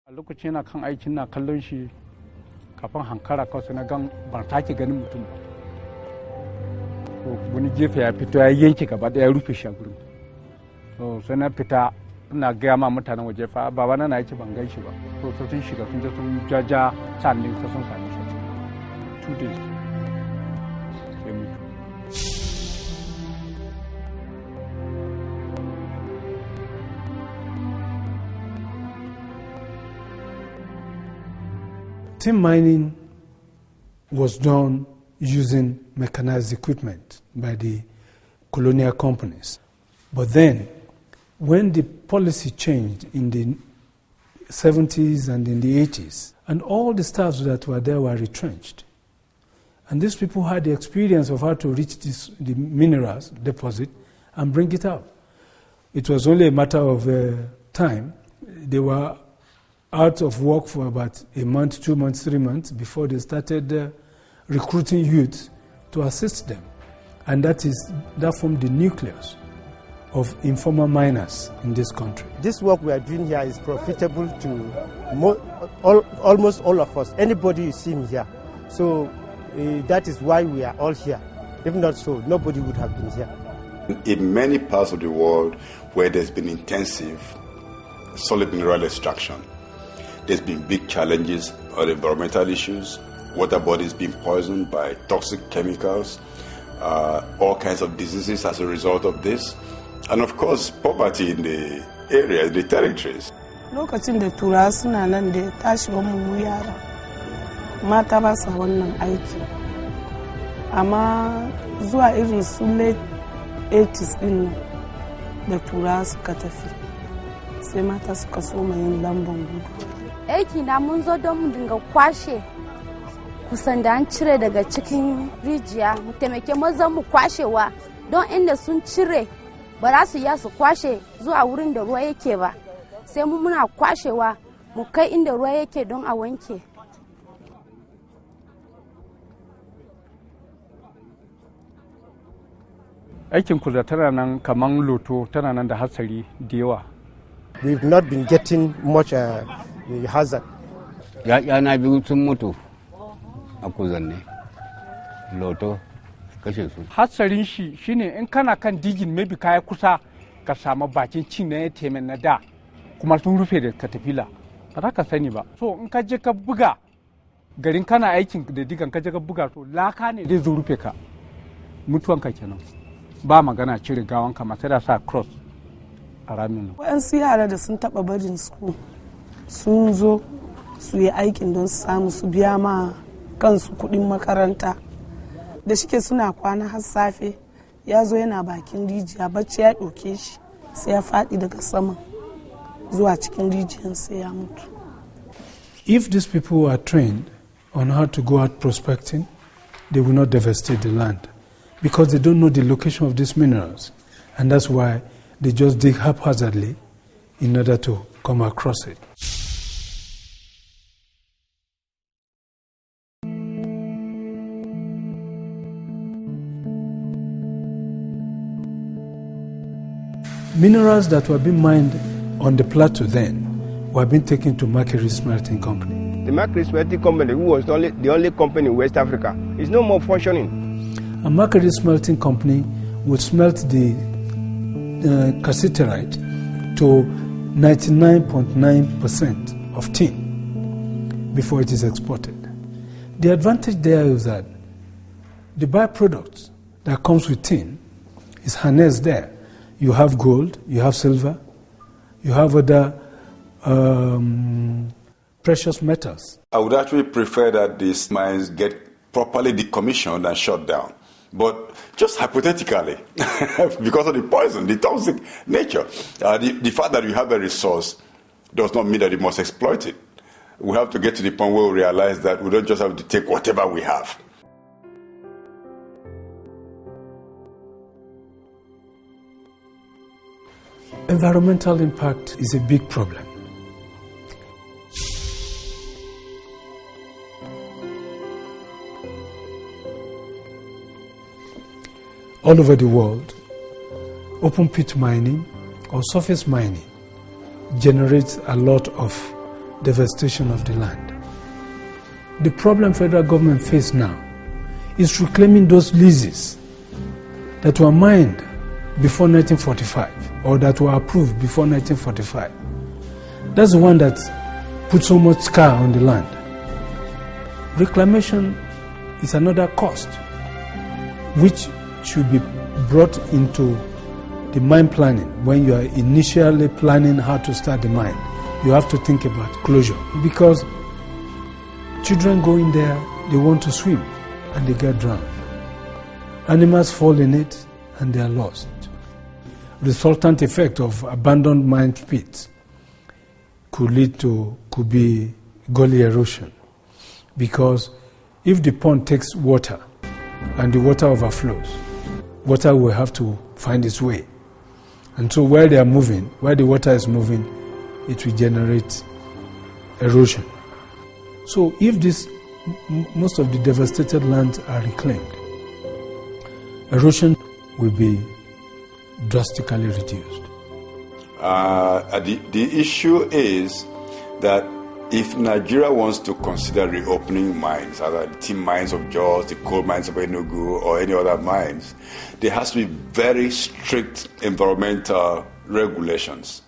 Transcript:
A lokacin yana kan aikin na kallon shi kafin hankara kawai na gan ban take ganin mutum. Wani gefe ya fito ya yanke gaba ɗaya ya rufe shi a gurin. So sai na fita ina gaya ma mutanen waje fa babana na yake ban gan shi ba. So sun shiga sun je sun jaja sannin ta sun sami shi. 2 days. Sai mutu. Tin mining was done using mechanized equipment by the colonial companies. But then, when the policy changed in the 70s and in the 80s, and all the staffs that were there were retrenched, and these people had the experience of how to reach the minerals deposit and bring it out. It was only a matter of time. They were out of work for about a month, 2 months, 3 months before they started recruiting youth to assist them. And that formed the nucleus of informal miners in this country. This work we are doing here is profitable to almost all of us, anybody you see here. So that is why we are all here. If not so, nobody would have been here. In many parts of the world where there's been intensive solid mineral extraction, there's been big challenges on environmental issues, water bodies being poisoned by toxic chemicals, all kinds of diseases as a result of this, and of course poverty in the area, the territories. Lokacin da tura suna nan da tashi wa mu yara mata ba sa wannan aiki, amma zuwa irin su late 80s din nan da tura suka tafi sai mata suka so mai yin lamban gudu. Aiki na mun zo don mu dinga kwashe kusan da an cire daga cikin rijiya mu taimake mazan mu kwashewa don inda sun cire ba za su iya su kwashe zuwa wurin da ruwa yake ba, sai mu muna kwashewa mu kai inda ruwa yake don a wanke. Aikin kuza tana nan kaman loto, tana nan da hatsari da yawa. We've not been getting much hazard. Ya biyu sun mutu a kuzan ne, loto kashe su. Hatsarin shi shine in kana kan digin maybe kaya kusa ka samu bakin cin na ya temen na da kuma sun rufe da katafila ba za ka sani ba. So in ka je ka buga garin kana aikin da digan ka je ka buga to laka ne zai zo rufe ka, mutuwanka kenan. Ba magana cire gawanka ma sai da sa cross a ramin. Waɗansu yara da sun taɓa barin su sun zo su yi aikin don su samu su biya ma kansu kuɗin makaranta. Da shike suna kwana har safe, ya zo yana bakin rijiya, bacci ya ɗauke shi sai ya faɗi daga sama zuwa cikin rijiyar sai ya mutu. If these people are trained on how to go out prospecting, they will not devastate the land because they don't know the location of these minerals, and that's why they just dig haphazardly in order to come across it. Minerals that were being mined on the plateau then were being taken to Mercury Smelting Company. The Mercury Smelting Company, who was the only company in West Africa, is no more functioning. A Mercury Smelting Company would smelt the cassiterite to 99.9% of tin before it is exported. The advantage there is that the byproduct that comes with tin is harnessed there. You have gold, you have silver, you have other precious metals. I would actually prefer that these mines get properly decommissioned and shut down. But just hypothetically, because of the poison, the toxic nature, the fact that you have a resource does not mean that you must exploit it. We have to get to the point where we realize that we don't just have to take whatever we have. Environmental impact is a big problem. All over the world, open pit mining or surface mining generates a lot of devastation of the land. The problem federal government faces now is reclaiming those leases that were mined before 1945 or that were approved before 1945. That's the one that put so much scar on the land. Reclamation is another cost which should be brought into the mine planning. When you are initially planning how to start the mine, you have to think about closure, because children go in there, they want to swim and they get drowned. Animals fall in it and they are lost. Resultant effect of abandoned mine pits could be gully erosion, because if the pond takes water and the water overflows, water will have to find its way. And so where they are moving, where the water is moving, it will generate erosion. So if most of the devastated lands are reclaimed, erosion will be drastically reduced. The issue is that if Nigeria wants to consider reopening mines, either the tin mines of Jos, the coal mines of Enugu, or any other mines, there has to be very strict environmental regulations.